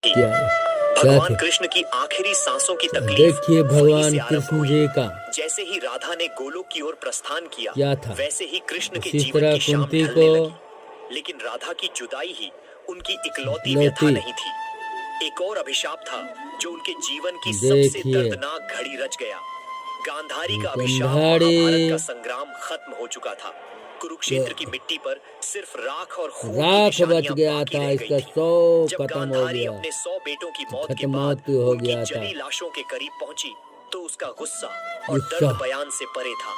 क्या भगवान कृष्ण की आखिरी सांसों की तकलीफ देखिए वहीं भगवान से आरंभ कृष्ण हुई। जी का जैसे ही राधा ने गोलोक की ओर प्रस्थान किया क्या था, वैसे ही कृष्ण के उसी जीवन तरह की शाम कुंती ढलने को लगी। लेकिन राधा की जुदाई ही उनकी इकलौती व्यथा लौटी। नहीं थी, एक और अभिशाप था जो उनके जीवन की सबसे देखिए दर्दनाक घड़ी रच गया। गांधारी का अभिशाप, गंधारी महाभारत का संग्राम खत्म हो चुका था। कुरुक्षेत्र की मिट्टी पर सिर्फ राख और खून की राख बच निशानियां गया बाकी था, रह गई इसका थी। 100 जब खत्म हो गांधारी गया, अपने 100 बेटों की मौत के खत्म बाद हो उनकी गया था। जली लाशों के करीब पहुंची तो उसका गुस्सा और गुस्सा दर्द बयान से परे था।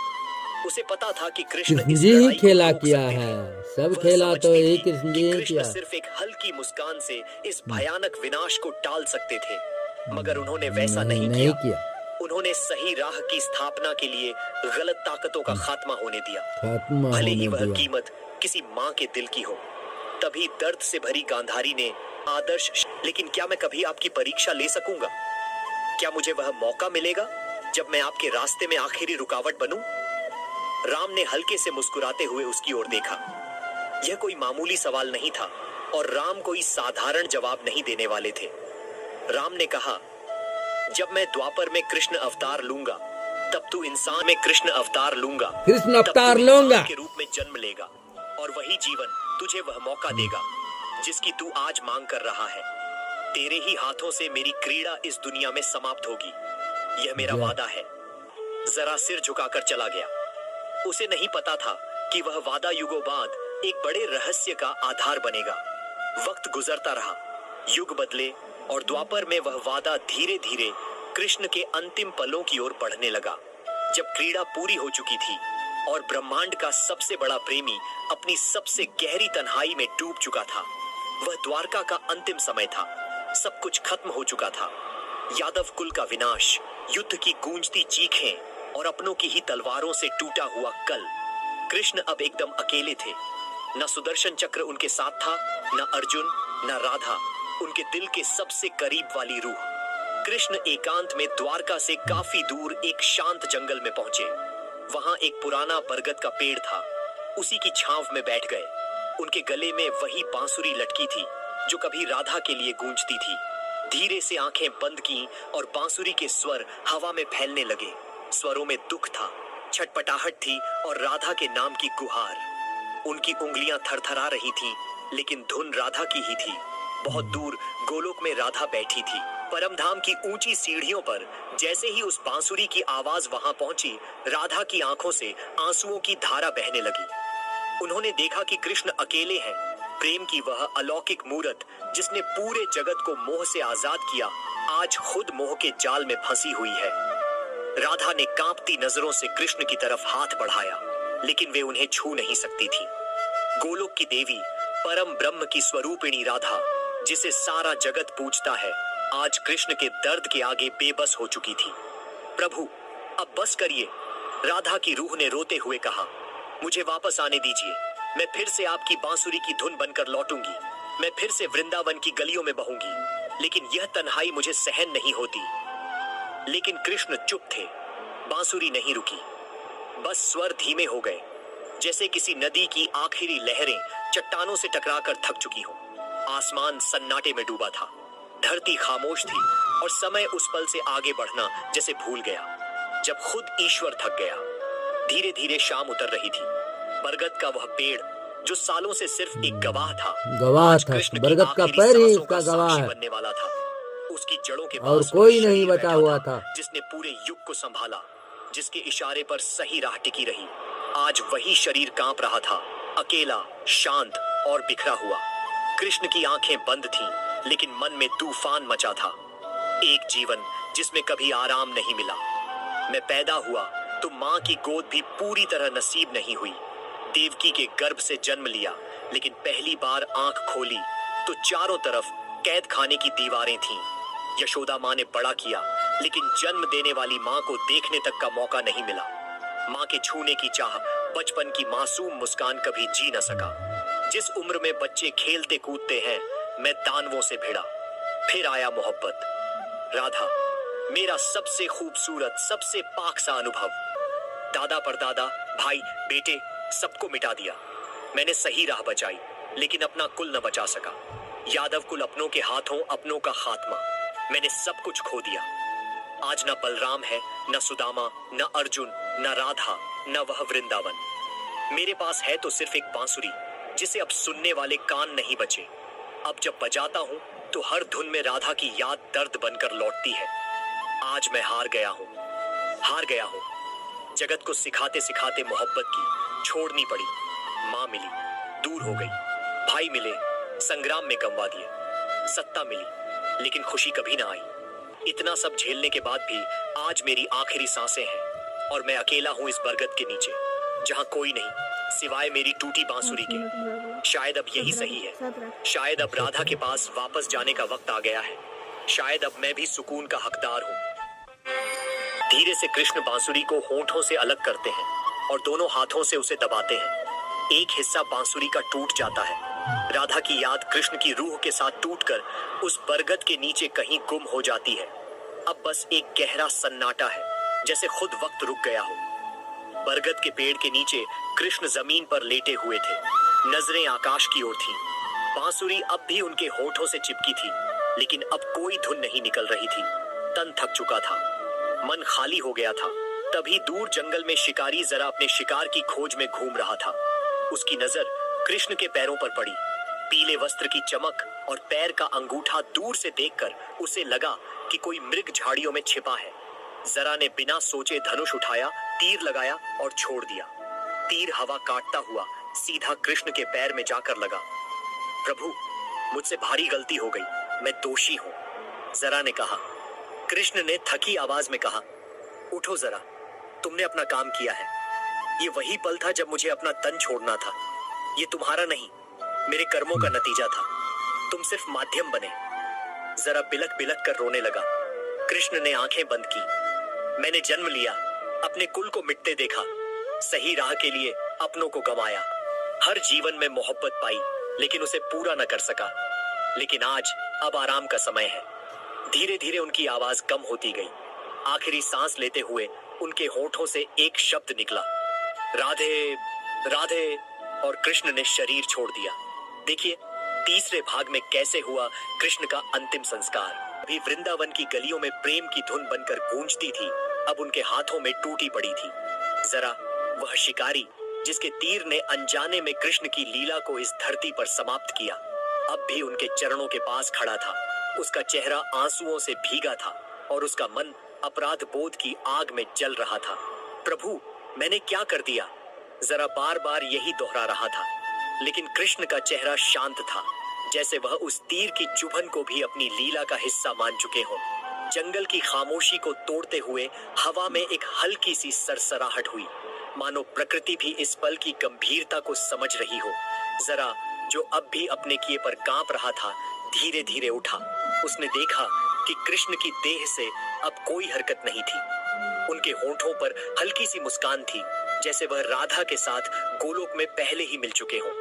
उसे पता था कि कृष्ण कृष्ण इस जी ही लड़ाई को खेला रोक किया सकते है, थे। सब वह खेला तो समझती यही थी कृष्ण कि जी ही कृष्ण किया। सिर्फ एक हल्की मुस्कान से इस भयानक विनाश को टाल सकते थे, मगर उन्होंने वैसा नहीं किया। उन्होंने सही राह की स्थापना के लिए गलत ताकतों का खात्मा होने दिया, भले ही वह कीमत किसी माँ के दिल की हो। तभी दर्द से भरी गांधारी ने आदर्श, लेकिन क्या मैं कभी आपकी परीक्षा ले सकूंगा? क्या मुझे वह मौका मिलेगा जब मैं आपके रास्ते में आखिरी रुकावट बनूं? राम ने हल्के से मुस्कुराते हुए उसकी ओर देखा। यह कोई मामूली सवाल नहीं था और राम कोई साधारण जवाब नहीं देने वाले थे। राम ने कहा, जब मैं द्वापर में कृष्ण अवतार लूंगा तब तू इंसान में कृष्ण अवतार लूंगा, कृष्ण तब अवतार तू लूंगा इंसान के रूप में जन्म लेगा और वही जीवन तुझे वह मौका देगा जिसकी तू आज मांग कर रहा है। तेरे ही हाथों से मेरी क्रीड़ा इस दुनिया में समाप्त होगी, यह मेरा वादा है। जरा सिर झुकाकर चला गया। उसे नहीं पता था कि वह वादा युगों बाद एक बड़े रहस्य का आधार बनेगा। वक्त गुजरता रहा, युग बदले और द्वापर में वह वादा धीरे धीरे कृष्ण के अंतिम पलों की ओर बढ़ने लगा। जब क्रीड़ा पूरी हो चुकी थी और ब्रह्मांड का सबसे बड़ा प्रेमी अपनी सबसे गहरी तन्हाई में डूब चुका था, वह द्वारका का अंतिम समय था। सब कुछ खत्म हो चुका था। यादव कुल का विनाश, युद्ध की गूंजती चीखें और अपनों की ही तलवारों से टूटा हुआ कल। कृष्ण अब एकदम अकेले थे। न सुदर्शन चक्र उनके साथ था, न अर्जुन, न राधा, उनके दिल के सबसे करीब वाली रूह। कृष्ण एकांत में द्वारका से काफी दूर एक शांत जंगल में पहुंचे। वहां एक पुराना बरगद का पेड़ था। उसी की छांव में बैठ गए। उनके गले में वही बांसुरी लटकी थी जो कभी राधा के लिए गूंजती थी। धीरे से आंखें बंद की और बांसुरी के स्वर हवा में फैलने लगे। स्वरों में दुख था, छटपटाहट थी और राधा के नाम की गुहार। उनकी उंगलियां थरथरा रही थीं, लेकिन धुन राधा की ही थी। बहुत दूर गोलोक में राधा बैठी थी, परमधाम की ऊंची सीढ़ियों पर। जैसे ही उस बांसुरी की आवाज वहां पहुंची, राधा की आंखों से आंसुओं की धारा बहने लगी। उन्होंने देखा कि कृष्ण अकेले हैं। प्रेम की वह अलौकिक मूरत जिसने पूरे जगत को मोह से आजाद किया, आज खुद मोह के जाल में फंसी हुई है। राधा ने कांपती नजरों से कृष्ण की तरफ हाथ बढ़ाया, लेकिन वे उन्हें छू नहीं सकती थी। गोलोक की देवी, परम ब्रह्म की स्वरूपिणी राधा, जिसे सारा जगत पूजता है, आज कृष्ण के दर्द के आगे बेबस हो चुकी थी। प्रभु, अब बस करिए, राधा की रूह ने रोते हुए कहा। मुझे वापस आने दीजिए। मैं फिर से आपकी बांसुरी की धुन बनकर लौटूंगी। मैं फिर से वृंदावन की गलियों में बहूंगी, लेकिन यह तन्हाई मुझे सहन नहीं होती। लेकिन कृष्ण चुप थे। बांसुरी नहीं रुकी, बस स्वर धीमे हो गए, जैसे किसी नदी की आखिरी लहरें चट्टानों से टकराकर थक चुकी हो। आसमान सन्नाटे में डूबा था, धरती खामोश थी और समय उस पल से आगे बढ़ना जैसे भूल गया जब खुद ईश्वर थक गया। धीरे धीरे शाम उतर रही थी। बरगद का वह पेड़ जो सालों से सिर्फ एक गवाह था, कृष्ण की बरगद का आखिरी पेड़ ही सांसों इसका का गवाह साक्षी है, बनने वाला था। उसकी जड़ों के और पास कोई वह नहीं शरीर बचा बैठा हुआ था जिसने पूरे युग को संभाला, जिसके इशारे पर सही राह टिकी रही। आज वही शरीर कांप रहा था, अकेला, शांत और बिखरा हुआ। कृष्ण की आंखें बंद थीं, लेकिन मन में तूफान मचा था। एक जीवन जिसमें कभी आराम नहीं मिला। मैं पैदा हुआ तो माँ की गोद भी पूरी तरह नसीब नहीं हुई। देवकी के गर्भ से जन्म लिया, लेकिन पहली बार आंख खोली तो चारों तरफ कैद खाने की दीवारें थीं। यशोदा माँ ने बड़ा किया, लेकिन जन्म देने वाली माँ को देखने तक का मौका नहीं मिला। माँ के छूने की चाह, बचपन की मासूम मुस्कान कभी जी न सका। जिस उम्र में बच्चे खेलते कूदते हैं, मैं दानवों से भिड़ा। फिर आया मोहब्बत। राधा, मेरा सबसे खूबसूरत, सबसे पाक सा अनुभव। दादा परदादा, भाई बेटे, सबको मिटा दिया। मैंने सही राह बचाई, लेकिन अपना कुल न बचा सका। यादव कुल अपनों के हाथों अपनों का खात्मा। मैंने सब कुछ खो दिया। आज न बलराम है, न सुदामा, न अर्जुन, न राधा, न वह वृंदावन। मेरे पास है तो सिर्फ एक बांसुरी, जिसे अब सुनने वाले कान नहीं बचे। अब जब बजाता हूँ तो हर धुन में राधा की याद दर्द बनकर लौटती है। आज मैं हार गया हूँ। जगत को सिखाते सिखाते मोहब्बत की छोड़नी पड़ी। माँ मिली, दूर हो गई। भाई मिले, संग्राम में गंवा दिए। सत्ता मिली, लेकिन खुशी कभी ना आई। इतना सब झेलने के बाद भी आज मेरी आखिरी सांसें हैं और मैं अकेला हूँ इस बरगद के नीचे, जहाँ कोई नहीं सिवाय मेरी टूटी बांसुरी के। शायद अब यही सही है। शायद अब राधा के पास वापस जाने का वक्त आ गया है। शायद अब मैं भी सुकून का हकदार हूँ। धीरे से कृष्ण बांसुरी को होंठों से अलग करते हैं और दोनों हाथों से उसे दबाते हैं। एक हिस्सा बांसुरी का टूट जाता है। राधा की याद कृष्ण की रूह के साथ टूटकर उस बरगद के नीचे कहीं गुम हो जाती है। अब बस एक गहरा सन्नाटा है, जैसे खुद वक्त रुक गया हो। बरगद के पेड़ के नीचे कृष्ण जमीन पर लेटे हुए थे, नजरें आकाश की ओर थीं। बांसुरी अब भी उनके होठों से चिपकी थी, लेकिन अब कोई धुन नहीं निकल रही थी। तन थक चुका था, मन खाली हो गया था। तभी दूर जंगल में शिकारी जरा अपने शिकार की खोज में घूम रहा था। उसकी नजर कृष्ण के पैरों पर पड़ी। पीले वस्त्र की चमक और पैर का अंगूठा दूर से देखकर उसे लगा कि कोई मृग झाड़ियों में छिपा है। जरा ने बिना सोचे धनुष उठाया, तीर लगाया और छोड़ दिया। तीर हवा काटता हुआ सीधा कृष्ण के पैर में जाकर लगा। प्रभु, मुझसे भारी गलती हो गई, मैं दोषी हूँ, जरा ने कहा। कृष्ण ने थकी आवाज में कहा, उठो जरा, तुमने अपना काम किया है। ये वही पल था जब मुझे अपना तन छोड़ना था। ये तुम्हारा नहीं, मेरे कर्मों का नतीजा था। तुम सिर्फ माध्यम बने। जरा बिलक बिलक कर रोने लगा। कृष्ण ने आंखें बंद की। मैंने जन्म लिया, अपने कुल को मिटते देखा, सही राह के लिए अपनों को गंवाया। हर जीवन में मोहब्बत पाई, लेकिन उसे पूरा न कर सका। लेकिन आज अब आराम का समय है। धीरे धीरे उनकी आवाज कम होती गई। आखिरी सांस लेते हुए उनके होठों से एक शब्द निकला, राधे राधे, और कृष्ण ने शरीर छोड़ दिया। देखिए तीसरे भाग में कैसे हुआ कृष्ण का अंतिम संस्कार। अभी वृंदावन की गलियों में प्रेम की धुन बनकर गूंजती थी, अब उनके हाथों में टूटी पड़ी थी। जरा वह शिकारी जिसके तीर ने अनजाने में कृष्ण की लीला को इस धरती पर समाप्त किया, अब भी उनके चरणों के पास खड़ा था। उसका चेहरा आंसुओं से भीगा था और उसका मन अपराध बोध की आग में जल रहा था। प्रभु, मैंने क्या कर दिया? जरा बार बार यही दोहरा रहा था, लेकिन कृष्ण का चेहरा शांत था, जैसे वह उस तीर की चुभन को भी अपनी लीला का हिस्सा मान चुके हों। जंगल की खामोशी को तोड़ते हुए हवा में एक हल्की सी सरसराहट हुई, मानो प्रकृति भी इस पल की गंभीरता को समझ रही हो। जरा जो अब भी अपने किए पर कांप रहा था, धीरे धीरे उठा। उसने देखा कि कृष्ण की देह से अब कोई हरकत नहीं थी। उनके होंठों पर हल्की सी मुस्कान थी, जैसे वह राधा के साथ गोलोक में पहले ही मिल चुके हों।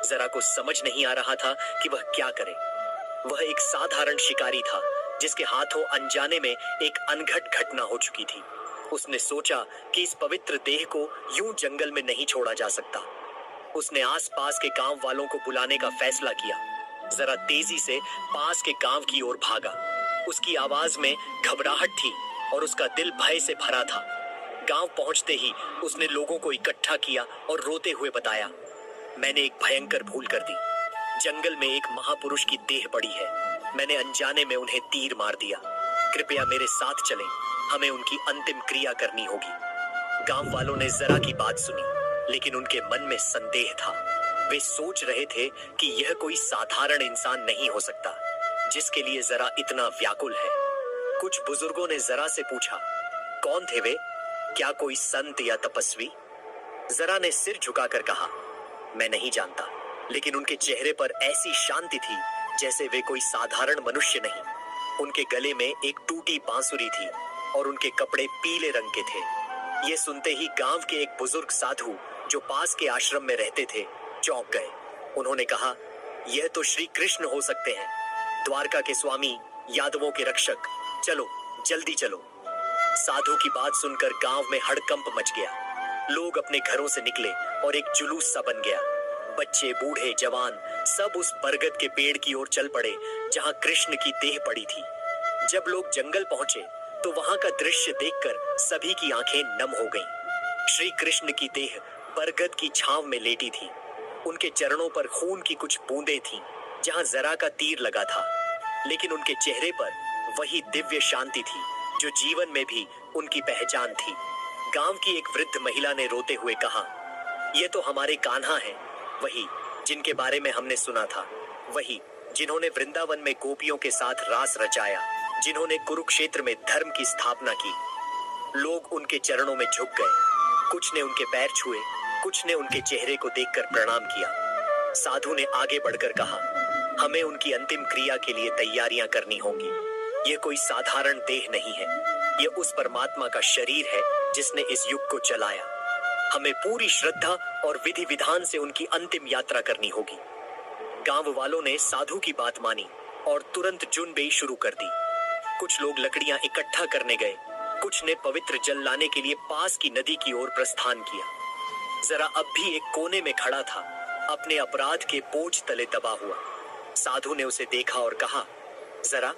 जरा को समझ नहीं आ रहा था कि वह क्या करे। वह एक साधारण शिकारी था, जिसके हाथों अनजाने में एक अनघट घटना हो चुकी थी। उसने सोचा कि इस पवित्र देह को यूं जंगल में नहीं छोड़ा जा सकता। उसने आसपास के गांव वालों को बुलाने का फैसला किया। जरा तेजी से पास के गांव की ओर भागा। उसकी आवाज में घबराहट थी और उसका दिल भय से भरा था। गांव पहुंचते ही उसने लोगों को इकट्ठा किया और रोते हुए बताया, मैंने एक भयंकर भूल कर दी। जंगल में एक महापुरुष की देह पड़ी है। मैंने अनजाने में उन्हें तीर मार दिया। कृपया मेरे साथ चलें, हमें उनकी अंतिम क्रिया करनी होगी। गांव वालों ने जरा की बात सुनी, लेकिन उनके मन में संदेह था। वे सोच रहे थे कि यह कोई साधारण इंसान नहीं हो सकता, जिसके लिए जरा इतना व्याकुल है। कुछ बुजुर्गों ने जरा से पूछा, कौन थे वे? क्या कोई संत या तपस्वी? जरा ने सिर झुकाकर कहा, मैं नहीं जानता, लेकिन उनके चेहरे पर ऐसी शांति थी जैसे वे कोई साधारण मनुष्य नहीं। उनके गले में एक टूटी बांसुरी थी और उनके कपड़े पीले रंग के थे। ये सुनते ही गांव के एक बुजुर्ग साधु जो पास के आश्रम में रहते थे चौंक गए। उन्होंने कहा, यह तो श्री कृष्ण हो सकते हैं, द्वारका के स्वामी, यादवों के रक्षक। चलो जल्दी चलो। साधु की बात सुनकर गांव में हड़कंप मच गया। लोग अपने घरों से निकले और एक जुलूस सा बन गया। बच्चे, बूढ़े, जवान सब उस बरगद के पेड़ की ओर चल पड़े जहां कृष्ण की देह पड़ी थी। जब लोग जंगल पहुंचे तो वहां का दृश्य देखकर सभी की आंखें नम हो गईं। श्री कृष्ण की देह बरगद की छांव में लेटी थी। उनके चरणों पर खून की कुछ बूंदें थीं, जहां जरा का तीर लगा था, लेकिन उनके चेहरे पर वही दिव्य शांति थी जो जीवन में भी उनकी पहचान थी। गांव की एक वृद्ध महिला ने रोते हुए कहा, ये तो हमारे कान्हा हैं, वही जिनके बारे में हमने सुना था, वही जिन्होंने वृंदावन में गोपियों के साथ रास रचाया, जिन्होंने कुरुक्षेत्र में धर्म की स्थापना की। लोग उनके चरणों में झुक गए। कुछ ने उनके पैर छुए, कुछ ने उनके चेहरे को देखकर प्रणाम किया। साधु ने आगे बढ़कर कहा, हमें उनकी अंतिम क्रिया के लिए तैयारियां करनी होंगी। ये कोई साधारण देह नहीं है, ये उस परमात्मा का शरीर है जिसने इस युग को चलाया। हमें पूरी श्रद्धा और विधि विधान से उनकी अंतिम यात्रा करनी होगी। गांव वालों ने साधु की बात मानी और तुरंत जुनबेई शुरू कर दी। कुछ लोग लकड़ियां इकट्ठा करने गए, कुछ ने पवित्र जल लाने के लिए पास की नदी की ओर प्रस्थान किया। जरा अब भी एक कोने में खड़ा था, अपने अपराध के बोझ तले दबा हुआ। साधु ने उसे देखा और कहा, जरा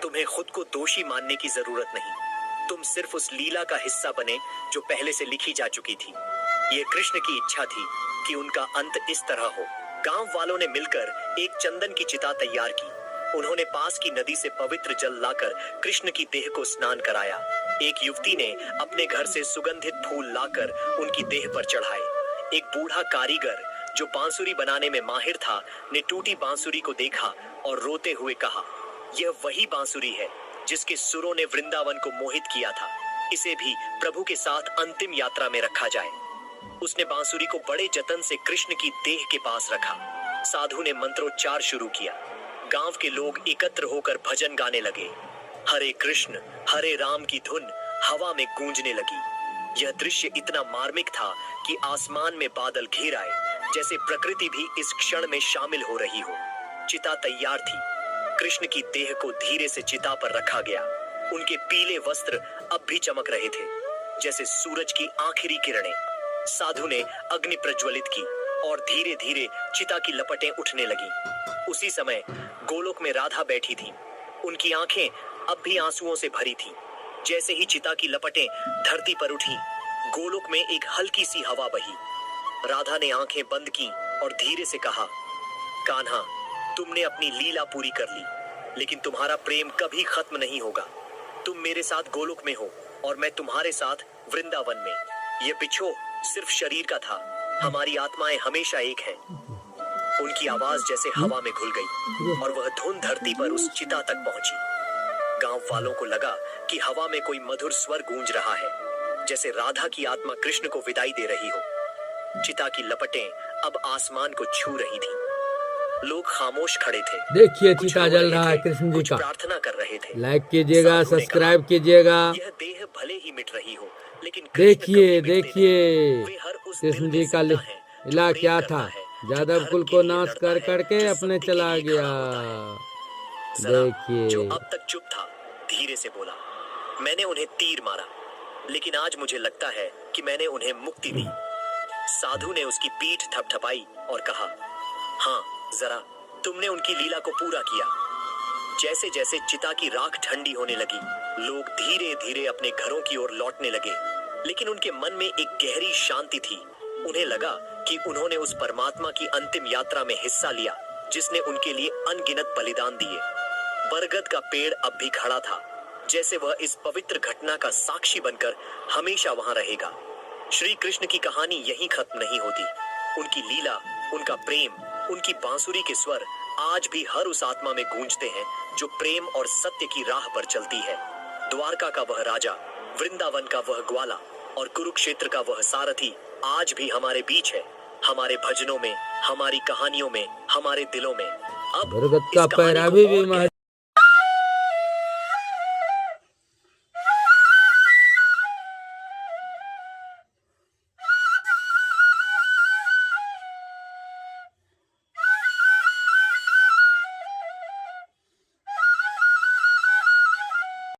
तुम्हें खुद को दोषी मानने की जरूरत नहीं। तुम सिर्फ उस लीला का हिस्सा बने जो पहले से लिखी जा चुकी थी। ये कृष्ण की इच्छा थी कि उनका अंत इस तरह हो। गांव वालों ने मिलकर एक चंदन की चिता तैयार की। उन्होंने पास की नदी से पवित्र जल लाकर कृष्ण की देह को स्नान कराया। एक युवती ने अपने घर से सुगंधित फूल लाकर उनकी देह पर चढ़ाए। एक बूढ़ा कारीगर जो बांसुरी बनाने में माहिर था ने टूटी बांसुरी को देखा और रोते हुए कहा, यह वही बांसुरी है जिसके सुरों ने वृंदावन को मोहित किया था। इसे भी प्रभु के साथ अंतिम यात्रा में रखा जाए। उसने बांसुरी को बड़े जतन से कृष्ण की देह के पास रखा। साधु ने मंत्रोच्चार शुरू किया। गांव के लोग एकत्र होकर भजन गाने लगे। हरे कृष्ण हरे राम की धुन हवा में गूंजने लगी। यह दृश्य इतना मार्मिक था कि आसमान में बादल घिर आए, जैसे प्रकृति भी इस क्षण में शामिल हो रही हो। चिता तैयार थी। कृष्ण की देह को धीरे से चिता पर रखा गया। उनके पीले वस्त्र अब भी चमक रहे थे, जैसे सूरज की आखिरी किरणें। साधु ने अग्नि प्रज्वलित की और धीरे धीरे चिता की लपटें उठने लगी। उसी समय गोलोक में राधा बैठी थी। उनकी आंखें अब भी आंसुओं से भरी थी। जैसे ही चिता की लपटें धरती पर उठी, गोलोक में एक हल्की सी हवा बही। राधा ने आंखें बंद की और धीरे से कहा, कान्हा, तुमने अपनी लीला पूरी कर ली, लेकिन तुम्हारा प्रेम कभी खत्म नहीं होगा। तुम मेरे साथ गोलोक में हो और मैं तुम्हारे साथ वृंदावन में। यह बिछोह सिर्फ शरीर का था, हमारी आत्माएं हमेशा एक हैं। उनकी आवाज जैसे हवा में घुल गई और वह धुन धरती पर उस चिता तक पहुंची। गांव वालों को लगा कि हवा में कोई मधुर स्वर गूंज रहा है, जैसे राधा की आत्मा कृष्ण को विदाई दे रही हो। चिता की लपटें अब आसमान को छू रही थीं। लोग खामोश खड़े थे। देखिए चिता जल रहा है कृष्ण जी का। प्रार्थना कर रहे थे। लाइक कीजिएगा, सब्सक्राइब कीजिएगा। यह देह भले ही मिट रही हो, लेकिन देखिए कृष्ण जी का लीला क्या था। जादव कुल को नाश कर करके अपने चला गया। देखिए जो अब तक चुप था धीरे से बोला, मैंने उन्हें तीर मारा, लेकिन आज मुझे लगता है कि मैंने उन्हें मुक्ति दी। साधु ने उसकी पीठ थपथपाई और कहा, हाँ, जरा तुमने उनकी लीला को पूरा किया। जैसे जैसे चिता की राख ठंडी होने लगी, लोग धीरे धीरे अपने घरों की ओर लौटने लगे, लेकिन उनके मन में एक गहरी शांति थी। उन्हें लगा कि उन्होंने उस परमात्मा की अंतिम यात्रा में हिस्सा लिया जिसने उनके लिए अनगिनत बलिदान दिए। बरगद का पेड़ अब भी खड़ा था, जैसे वह इस पवित्र घटना का साक्षी बनकर हमेशा वहां रहेगा। श्री कृष्ण की कहानी यहीं खत्म नहीं होती। उनकी लीला, उनका प्रेम, उनकी बांसुरी के स्वर आज भी हर उस आत्मा में गूंजते हैं जो प्रेम और सत्य की राह पर चलती है। द्वारका का वह राजा, वृंदावन का वह ग्वाला और कुरुक्षेत्र का वह सारथी आज भी हमारे बीच है, हमारे भजनों में, हमारी कहानियों में, हमारे दिलों में। अब बरगद का पैरा भी